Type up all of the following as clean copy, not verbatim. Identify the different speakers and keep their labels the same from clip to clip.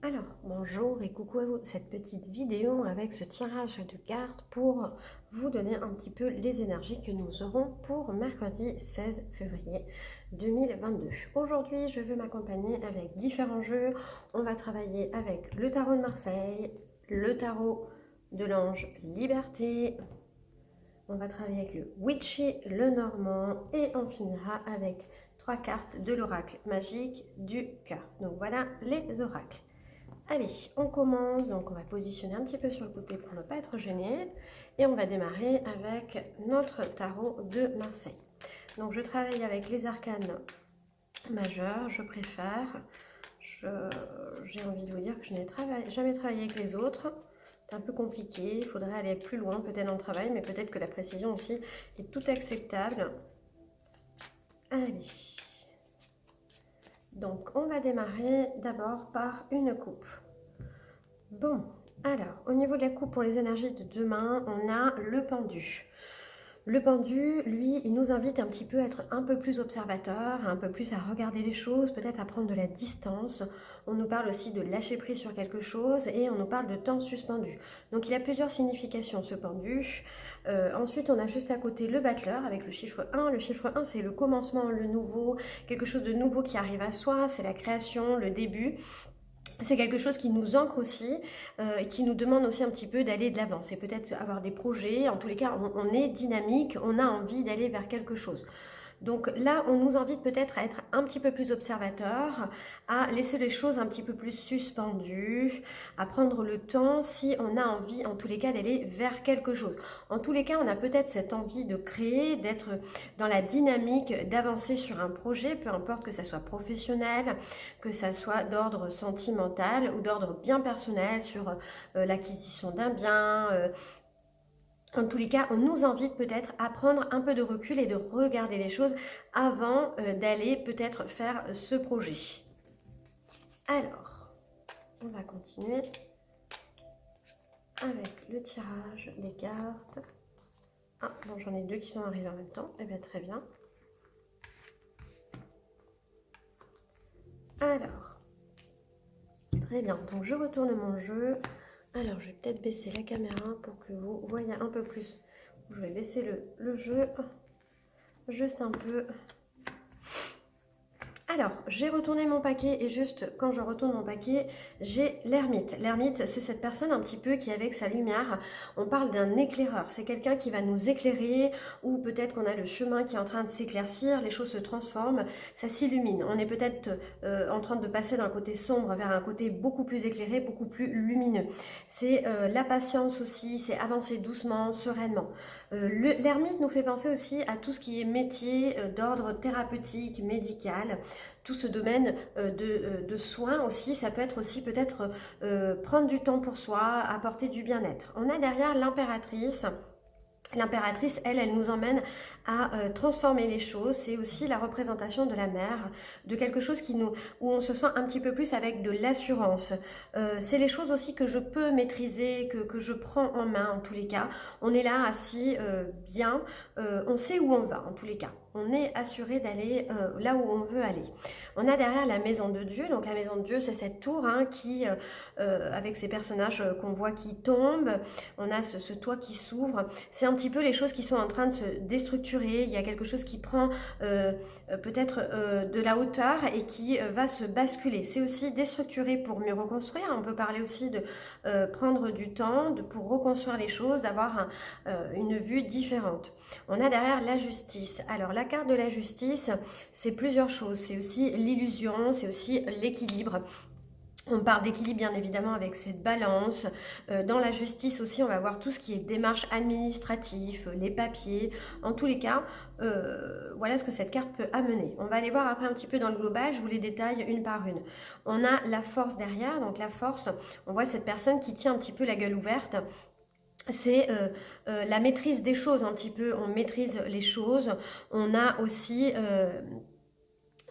Speaker 1: Alors, bonjour et coucou à vous, cette petite vidéo avec ce tirage de cartes pour vous donner un petit peu les énergies que nous aurons pour mercredi 16 février 2022. Aujourd'hui, je vais m'accompagner avec différents jeux. On va travailler avec le tarot de Marseille, le tarot de l'ange Liberté. On va travailler avec le Witchy, le Normand et on finira avec 3 cartes de l'oracle magique du cœur. Donc voilà les oracles. Allez, on commence, donc on va positionner un petit peu sur le côté pour ne pas être gêné. Et on va démarrer avec notre tarot de Marseille. Donc je travaille avec les arcanes majeurs, je préfère. J'ai envie de vous dire que je n'ai jamais travaillé avec les autres. C'est un peu compliqué, il faudrait aller plus loin peut-être dans le travail, mais peut-être que la précision aussi est tout acceptable. Allez. Donc on va démarrer d'abord par une coupe. Bon, alors au niveau de la coupe pour les énergies de demain, on a le pendu. Le pendu, lui, il nous invite un petit peu à être un peu plus observateur, un peu plus à regarder les choses, peut-être à prendre de la distance. On nous parle aussi de lâcher prise sur quelque chose et on nous parle de temps suspendu. Donc il y a plusieurs significations ce pendu. Ensuite, on a juste à côté le battleur avec le chiffre 1. Le chiffre 1, c'est le commencement, le nouveau, quelque chose de nouveau qui arrive à soi, c'est la création, le début. C'est quelque chose qui nous ancre aussi et qui nous demande aussi un petit peu d'aller de l'avant. C'est peut-être avoir des projets, en tous les cas on est dynamique, on a envie d'aller vers quelque chose. Donc là, on nous invite peut-être à être un petit peu plus observateur, à laisser les choses un petit peu plus suspendues, à prendre le temps si on a envie, en tous les cas, d'aller vers quelque chose. En tous les cas, on a peut-être cette envie de créer, d'être dans la dynamique, d'avancer sur un projet, peu importe que ça soit professionnel, que ça soit d'ordre sentimental ou d'ordre bien personnel sur l'acquisition d'un bien, en tous les cas, on nous invite peut-être à prendre un peu de recul et de regarder les choses avant d'aller peut-être faire ce projet. Alors, on va continuer avec le tirage des cartes. Ah, bon, j'en ai deux qui sont arrivés en même temps. Eh bien, très bien. Alors, très bien. Donc, je retourne mon jeu. Alors, je vais peut-être baisser la caméra pour que vous voyez un peu plus. Je vais baisser le jeu juste un peu. Alors, j'ai retourné mon paquet et juste quand je retourne mon paquet, j'ai l'ermite. L'ermite, c'est cette personne un petit peu qui, avec sa lumière, on parle d'un éclaireur. C'est quelqu'un qui va nous éclairer ou peut-être qu'on a le chemin qui est en train de s'éclaircir, les choses se transforment, ça s'illumine. On est peut-être en train de passer d'un côté sombre vers un côté beaucoup plus éclairé, beaucoup plus lumineux. C'est la patience aussi, c'est avancer doucement, sereinement. L'ermite nous fait penser aussi à tout ce qui est métier d'ordre thérapeutique, médical, tout ce domaine de soins aussi. Ça peut être aussi peut-être prendre du temps pour soi, apporter du bien-être. On a derrière l'impératrice. L'impératrice, elle nous emmène à transformer les choses. C'est aussi la représentation de la mère, de quelque chose où on se sent un petit peu plus avec de l'assurance. C'est les choses aussi que je peux maîtriser, que je prends en main en tous les cas. On est là assis bien, on sait où on va en tous les cas. On est assuré d'aller là où on veut aller. On a derrière la maison de Dieu. Donc la maison de Dieu, c'est cette tour qui, avec ces personnages qu'on voit qui tombent. On a ce toit qui s'ouvre. C'est un petit peu les choses qui sont en train de se déstructurer. Il y a quelque chose qui prend peut-être de la hauteur et qui va se basculer. C'est aussi déstructurer pour mieux reconstruire. On peut parler aussi de prendre du temps pour reconstruire les choses, d'avoir une vue différente. On a derrière la justice. Alors la carte de la justice, c'est plusieurs choses. C'est aussi l'illusion, c'est aussi l'équilibre. On parle d'équilibre bien évidemment avec cette balance. Dans la justice aussi, on va voir tout ce qui est démarche administrative, les papiers. En tous les cas, voilà ce que cette carte peut amener. On va aller voir après un petit peu dans le global, je vous les détaille une par une. On a la force derrière, donc la force, on voit cette personne qui tient un petit peu la gueule ouverte. C'est la maîtrise des choses un petit peu, on maîtrise les choses. On a aussi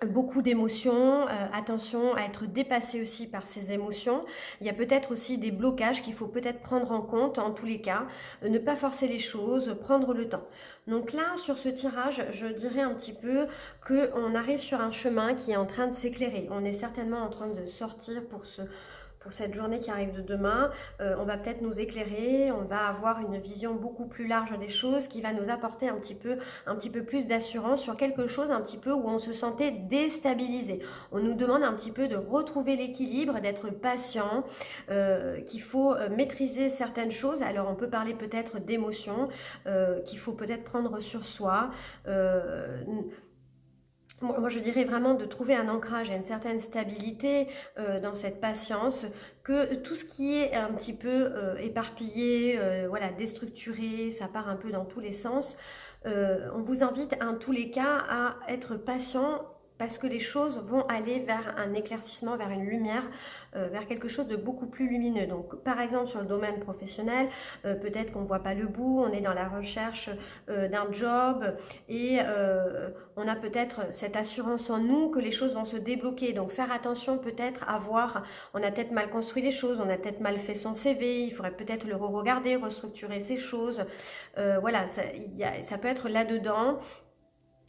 Speaker 1: beaucoup d'émotions, attention à être dépassé aussi par ces émotions. Il y a peut-être aussi des blocages qu'il faut peut-être prendre en compte en tous les cas, ne pas forcer les choses, prendre le temps. Donc là, sur ce tirage, je dirais un petit peu qu'on arrive sur un chemin qui est en train de s'éclairer. On est certainement en train de sortir pour se pour cette journée qui arrive de demain. On va peut-être nous éclairer, on va avoir une vision beaucoup plus large des choses qui va nous apporter un petit peu plus d'assurance sur quelque chose un petit peu où on se sentait déstabilisé. On nous demande un petit peu de retrouver l'équilibre, d'être patient, qu'il faut maîtriser certaines choses. Alors on peut parler peut-être d'émotions, qu'il faut peut-être prendre sur soi. Moi, je dirais vraiment de trouver un ancrage et une certaine stabilité dans cette patience, que tout ce qui est un petit peu éparpillé, voilà, déstructuré, ça part un peu dans tous les sens. On vous invite en tous les cas à être patient parce que les choses vont aller vers un éclaircissement, vers une lumière, vers quelque chose de beaucoup plus lumineux. Donc par exemple sur le domaine professionnel, peut-être qu'on ne voit pas le bout, on est dans la recherche d'un job et on a peut-être cette assurance en nous que les choses vont se débloquer. Donc faire attention peut-être à voir, on a peut-être mal construit les choses, on a peut-être mal fait son CV, il faudrait peut-être le re-regarder, restructurer ces choses. Voilà, ça peut être là-dedans.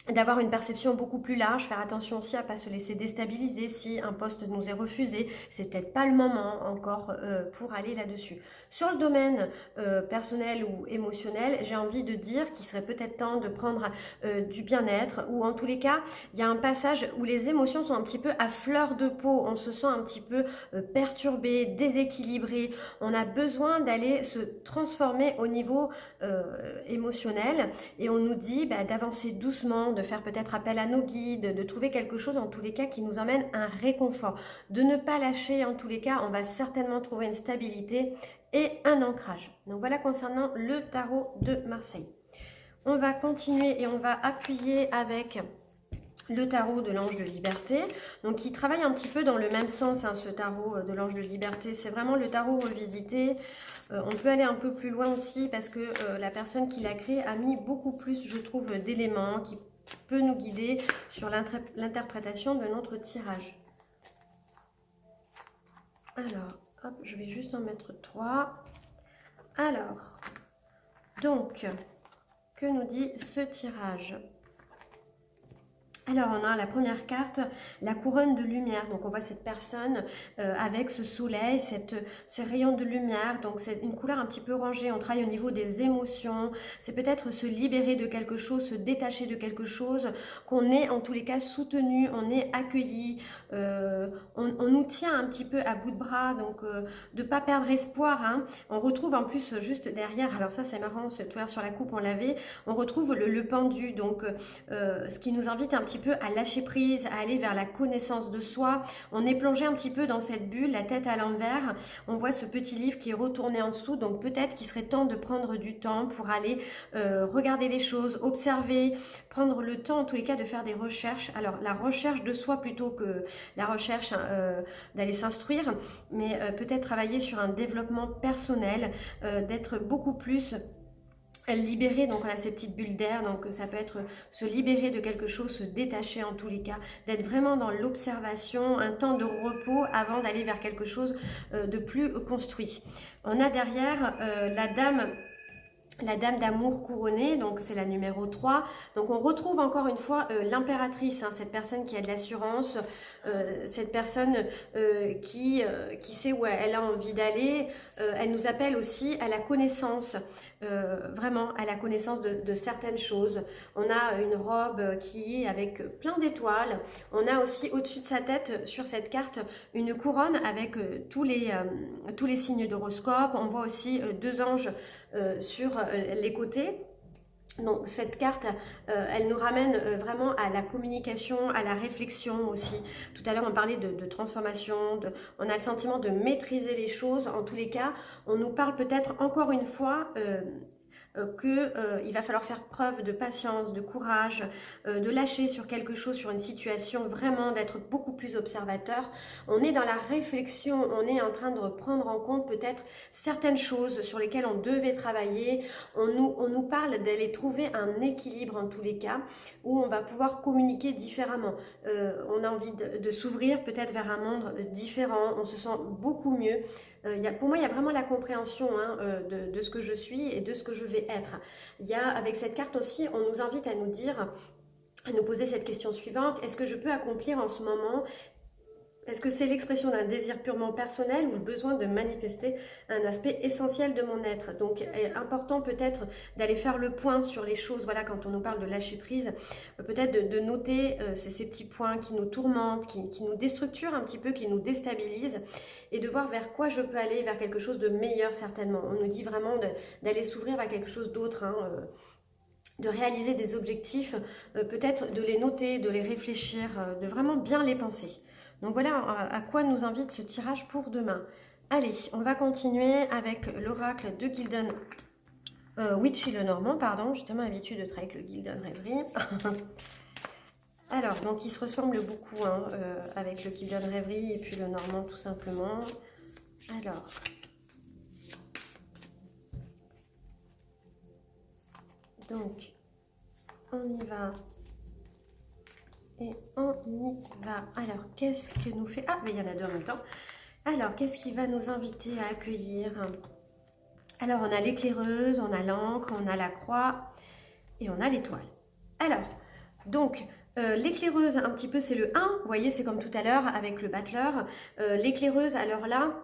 Speaker 1: D'avoir une perception beaucoup plus large, faire attention aussi à ne pas se laisser déstabiliser si un poste nous est refusé, c'est peut-être pas le moment encore pour aller là-dessus. Sur le domaine personnel ou émotionnel, j'ai envie de dire qu'il serait peut-être temps de prendre du bien-être, ou en tous les cas, il y a un passage où les émotions sont un petit peu à fleur de peau, on se sent un petit peu perturbé, déséquilibré, on a besoin d'aller se transformer au niveau émotionnel, et on nous dit d'avancer doucement, de faire peut-être appel à nos guides, de trouver quelque chose en tous les cas qui nous emmène un réconfort, de ne pas lâcher. En tous les cas, on va certainement trouver une stabilité et un ancrage. Donc voilà concernant le tarot de Marseille. On va continuer et on va appuyer avec le tarot de l'ange de liberté, donc qui travaille un petit peu dans le même sens, hein, ce tarot de l'ange de liberté. C'est vraiment le tarot revisité. On peut aller un peu plus loin aussi parce que la personne qui l'a créé a mis beaucoup plus, je trouve, d'éléments qui peut nous guider sur l'interprétation de notre tirage. Alors, hop, je vais juste en mettre 3. Alors, donc, que nous dit ce tirage ? Alors, on a la première carte, la couronne de lumière. Donc, on voit cette personne avec ce soleil, ces rayons de lumière. Donc, c'est une couleur un petit peu orangée. On travaille au niveau des émotions. C'est peut-être se libérer de quelque chose, se détacher de quelque chose, qu'on est en tous les cas soutenu, on est accueilli. On nous tient un petit peu à bout de bras. Donc, de ne pas perdre espoir. Hein. On retrouve en plus juste derrière, alors ça c'est marrant, ce toile sur la coupe, on l'avait. On retrouve le pendu. Donc, ce qui nous invite un petit peu à lâcher prise, à aller vers la connaissance de soi. On est plongé un petit peu dans cette bulle, la tête à l'envers. On voit ce petit livre qui est retourné en dessous, donc peut-être qu'il serait temps de prendre du temps pour aller regarder les choses, observer, prendre le temps en tous les cas de faire des recherches. Alors la recherche de soi plutôt que la recherche d'aller s'instruire, mais peut-être travailler sur un développement personnel, d'être beaucoup plus libérer. Donc on a ces petites bulles d'air, donc ça peut être se libérer de quelque chose, se détacher en tous les cas, d'être vraiment dans l'observation, un temps de repos avant d'aller vers quelque chose de plus construit. On a derrière la dame d'amour couronnée, donc c'est la numéro 3. Donc on retrouve encore une fois l'impératrice, hein, cette personne qui a de l'assurance, cette personne qui sait où elle a envie d'aller. Elle nous appelle aussi à la connaissance, vraiment à la connaissance de certaines choses. On a une robe qui est avec plein d'étoiles. On a aussi au-dessus de sa tête, sur cette carte, une couronne avec tous les signes d'horoscope. On voit aussi 2 anges sur les côtés. Donc cette carte, elle nous ramène vraiment à la communication, à la réflexion aussi. Tout à l'heure, on parlait de transformation, on a le sentiment de maîtriser les choses. En tous les cas, on nous parle peut-être encore une fois qu'il va falloir faire preuve de patience, de courage, de lâcher sur quelque chose, sur une situation, vraiment d'être beaucoup plus observateur. On est dans la réflexion, on est en train de prendre en compte peut-être certaines choses sur lesquelles on devait travailler. On nous parle d'aller trouver un équilibre en tous les cas, où on va pouvoir communiquer différemment. On a envie de s'ouvrir peut-être vers un monde différent, on se sent beaucoup mieux. Pour moi, il y a vraiment la compréhension de ce que je suis et de ce que je vais être. Avec cette carte aussi, on nous invite à nous dire, à nous poser cette question suivante: est-ce que je peux accomplir en ce moment Est-ce que c'est l'expression d'un désir purement personnel ou le besoin de manifester un aspect essentiel de mon être? Donc, important peut-être d'aller faire le point sur les choses, voilà, quand on nous parle de lâcher prise, peut-être de noter ces petits points qui nous tourmentent, qui nous déstructurent un petit peu, qui nous déstabilisent, et de voir vers quoi je peux aller, vers quelque chose de meilleur certainement. On nous dit vraiment d'aller s'ouvrir vers quelque chose d'autre, hein, de réaliser des objectifs, peut-être de les noter, de les réfléchir, de vraiment bien les penser. Donc voilà à quoi nous invite ce tirage pour demain. Allez, on va continuer avec l'oracle de Gildan Witchy Lenormand, pardon, j'ai tellement l'habitude de travailler avec le Gildan Rêverie. Alors, donc il se ressemble beaucoup hein, avec le Gildan Rêverie et puis le Normand tout simplement. Alors, donc, on y va. Et on y va. Alors, qu'est-ce que nous fait... Ah, mais il y en a deux en même temps. Alors, qu'est-ce qui va nous inviter à accueillir? Alors, on a l'éclaireuse, on a l'encre, on a la croix et on a l'étoile. Alors, donc, l'éclaireuse, un petit peu, c'est le 1. Vous voyez, c'est comme tout à l'heure avec le battleur. L'éclaireuse, alors là,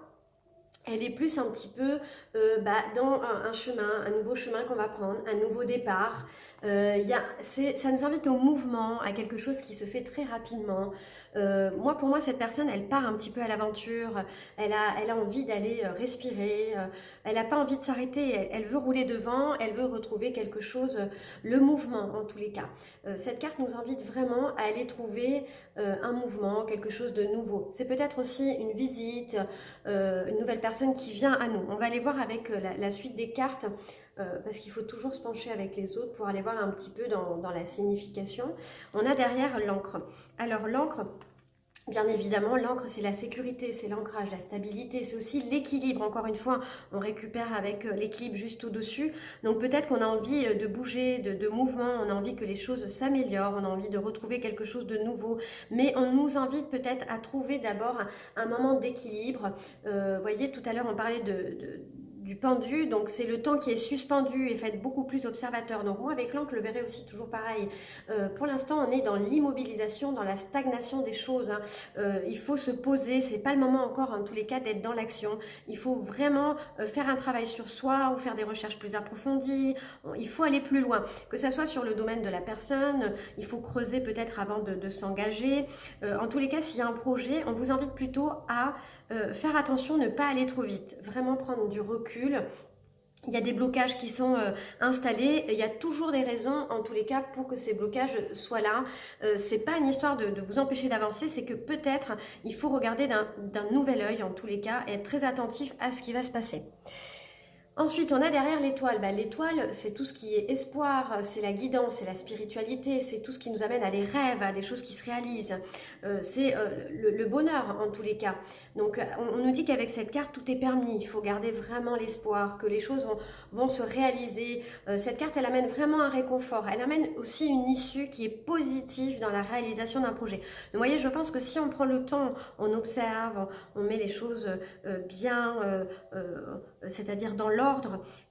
Speaker 1: elle est plus un petit peu dans un chemin, un nouveau chemin qu'on va prendre, un nouveau départ. Ça nous invite au mouvement, à quelque chose qui se fait très rapidement. Pour moi, cette personne, elle part un petit peu à l'aventure, elle a envie d'aller respirer, elle n'a pas envie de s'arrêter, elle veut rouler devant, elle veut retrouver quelque chose, le mouvement en tous les cas. Cette carte nous invite vraiment à aller trouver un mouvement, quelque chose de nouveau. C'est peut-être aussi une visite, une nouvelle personne qui vient à nous. On va aller voir avec la suite des cartes, parce qu'il faut toujours se pencher avec les autres pour aller voir un petit peu dans la signification. On a derrière l'encre. Alors l'encre, bien évidemment, l'encre c'est la sécurité, c'est l'ancrage, la stabilité, c'est aussi l'équilibre. Encore une fois, on récupère avec l'équilibre juste au-dessus. Donc peut-être qu'on a envie de bouger, de mouvement, on a envie que les choses s'améliorent, on a envie de retrouver quelque chose de nouveau. Mais on nous invite peut-être à trouver d'abord un moment d'équilibre. Vous voyez, tout à l'heure on parlait du pendu, donc c'est le temps qui est suspendu et fait beaucoup plus observateur. Donc moi avec l'encre, je le verrai aussi toujours pareil. Pour l'instant, on est dans l'immobilisation, dans la stagnation des choses. Hein. Il faut se poser, c'est pas le moment encore en tous les cas d'être dans l'action. Il faut vraiment faire un travail sur soi ou faire des recherches plus approfondies. Il faut aller plus loin, que ça soit sur le domaine de la personne, il faut creuser peut-être avant de s'engager. En tous les cas, s'il y a un projet, on vous invite plutôt à faire attention, ne pas aller trop vite, vraiment prendre du recul. Il y a des blocages qui sont installés, il y a toujours des raisons en tous les cas pour que ces blocages soient là. C'est pas une histoire de vous empêcher d'avancer, c'est que peut-être il faut regarder d'un nouvel œil en tous les cas et être très attentif à ce qui va se passer. Ensuite, on a derrière l'étoile. L'étoile, c'est tout ce qui est espoir, c'est la guidance, c'est la spiritualité, c'est tout ce qui nous amène à des rêves, à des choses qui se réalisent. C'est le bonheur en tous les cas. Donc, on nous dit qu'avec cette carte, tout est permis. Il faut garder vraiment l'espoir, que les choses vont se réaliser. Cette carte, elle amène vraiment un réconfort. Elle amène aussi une issue qui est positive dans la réalisation d'un projet. Donc, vous voyez, je pense que si on prend le temps, on observe, on met les choses bien, c'est-à-dire dans l'ordre,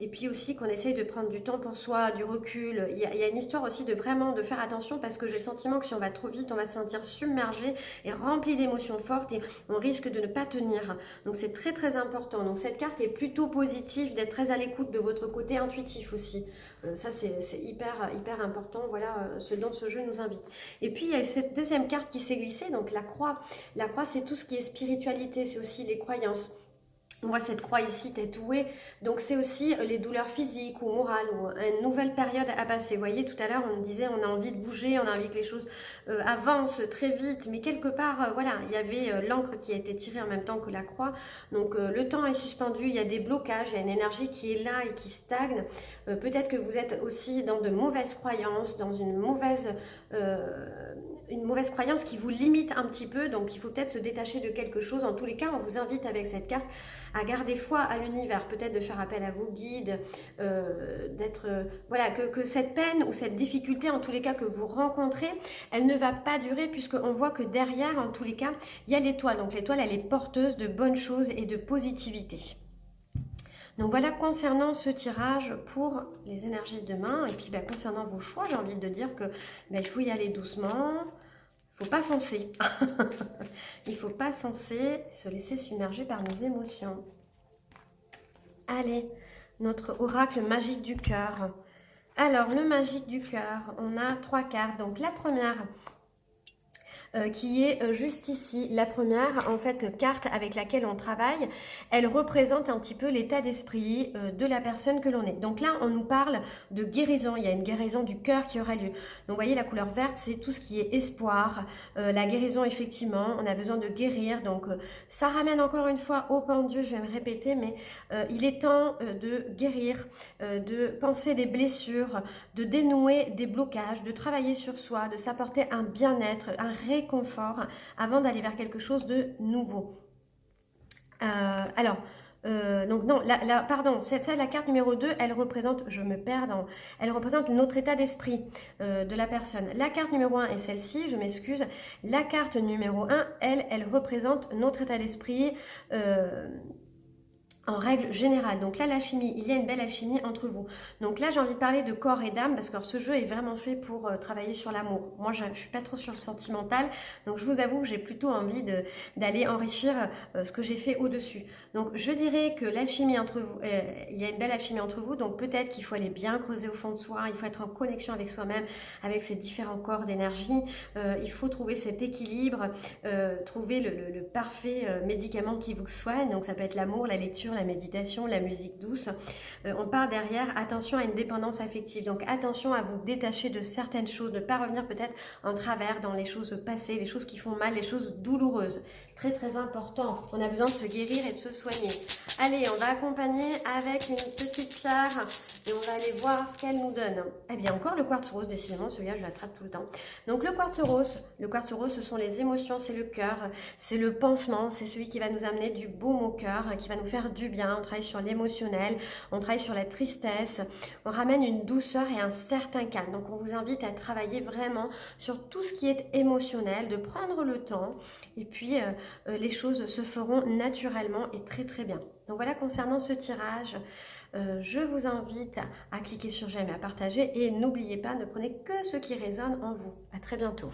Speaker 1: et puis aussi qu'on essaye de prendre du temps pour soi, du recul. Il y a une histoire aussi de vraiment de faire attention, parce que j'ai le sentiment que si on va trop vite, on va se sentir submergé et rempli d'émotions fortes et on risque de ne pas tenir. Donc c'est très très important. Donc cette carte est plutôt positive, d'être très à l'écoute de votre côté intuitif aussi. Ça c'est hyper important, voilà ce dont ce jeu nous invite. Et puis il y a cette deuxième carte qui s'est glissée, donc la croix. La croix, c'est tout ce qui est spiritualité, c'est aussi les croyances. On voit cette croix ici, tatouée, donc c'est aussi les douleurs physiques ou morales ou une nouvelle période à passer. Vous voyez, tout à l'heure, on disait on a envie de bouger, on a envie que les choses avancent très vite, mais quelque part, voilà, il y avait l'encre qui a été tirée en même temps que la croix, donc le temps est suspendu, il y a des blocages, il y a une énergie qui est là et qui stagne. Peut-être que vous êtes aussi dans de mauvaises croyances, dans une mauvaise croyance qui vous limite un petit peu, donc il faut peut-être se détacher de quelque chose. En tous les cas, on vous invite avec cette carte à garder foi à l'univers, peut-être de faire appel à vos guides, voilà, que cette peine ou cette difficulté, en tous les cas, que vous rencontrez, elle ne va pas durer, puisqu'on voit que derrière, en tous les cas, il y a l'étoile. Donc l'étoile, elle est porteuse de bonnes choses et de positivité. Donc voilà concernant ce tirage pour les énergies de demain. Et puis concernant vos choix, j'ai envie de dire que il faut y aller doucement. faut pas foncer. Il faut pas foncer, se laisser submerger par nos émotions. Allez, notre oracle magique du cœur. Alors, le magique du cœur, on a 3 cartes. Donc, la première qui est juste ici. La première, en fait, carte avec laquelle on travaille, elle représente un petit peu l'état d'esprit de la personne que l'on est. Donc là, on nous parle de guérison. Il y a une guérison du cœur qui aura lieu. Donc, vous voyez, la couleur verte, c'est tout ce qui est espoir. La guérison, effectivement, on a besoin de guérir. Donc, ça ramène encore une fois au pendu, je vais me répéter, mais il est temps de guérir, de penser des blessures, de dénouer des blocages, de travailler sur soi, de s'apporter un bien-être, un réconfort avant d'aller vers quelque chose de nouveau. Donc non, pardon, la carte numéro 2, elle représente, je me perds dans, elle représente notre état d'esprit de la personne. La carte numéro 1 est celle-ci, je m'excuse. La carte numéro 1, elle représente notre état d'esprit en règle générale. Donc là, l'alchimie, il y a une belle alchimie entre vous. Donc là, j'ai envie de parler de corps et d'âme parce que ce jeu est vraiment fait pour travailler sur l'amour. Moi, je ne suis pas trop sur le sentimental, donc je vous avoue que j'ai plutôt envie d'aller enrichir ce que j'ai fait au-dessus. Donc je dirais que l'alchimie entre vous, il y a une belle alchimie entre vous, donc peut-être qu'il faut aller bien creuser au fond de soi, il faut être en connexion avec soi-même, avec ces différents corps d'énergie, il faut trouver cet équilibre, trouver le parfait médicament qui vous soigne, donc ça peut être l'amour, la lecture, la méditation, la musique douce. On part derrière, attention à une dépendance affective. Donc attention à vous détacher de certaines choses, ne pas revenir peut-être en travers dans les choses passées, les choses qui font mal, les choses douloureuses. Très très important. On a besoin de se guérir et de se soigner. Allez, on va accompagner avec une petite pierre et on va aller voir ce qu'elle nous donne. Eh bien, encore le quartz rose, décidément, celui-là, je l'attrape tout le temps. Donc, le quartz rose, ce sont les émotions, c'est le cœur, c'est le pansement, c'est celui qui va nous amener du baume au cœur, qui va nous faire du bien. On travaille sur l'émotionnel, on travaille sur la tristesse, on ramène une douceur et un certain calme. Donc, on vous invite à travailler vraiment sur tout ce qui est émotionnel, de prendre le temps et puis les choses se feront naturellement et très très bien. Donc voilà, concernant ce tirage, je vous invite à cliquer sur j'aime et à partager et n'oubliez pas, ne prenez que ce qui résonne en vous. À très bientôt.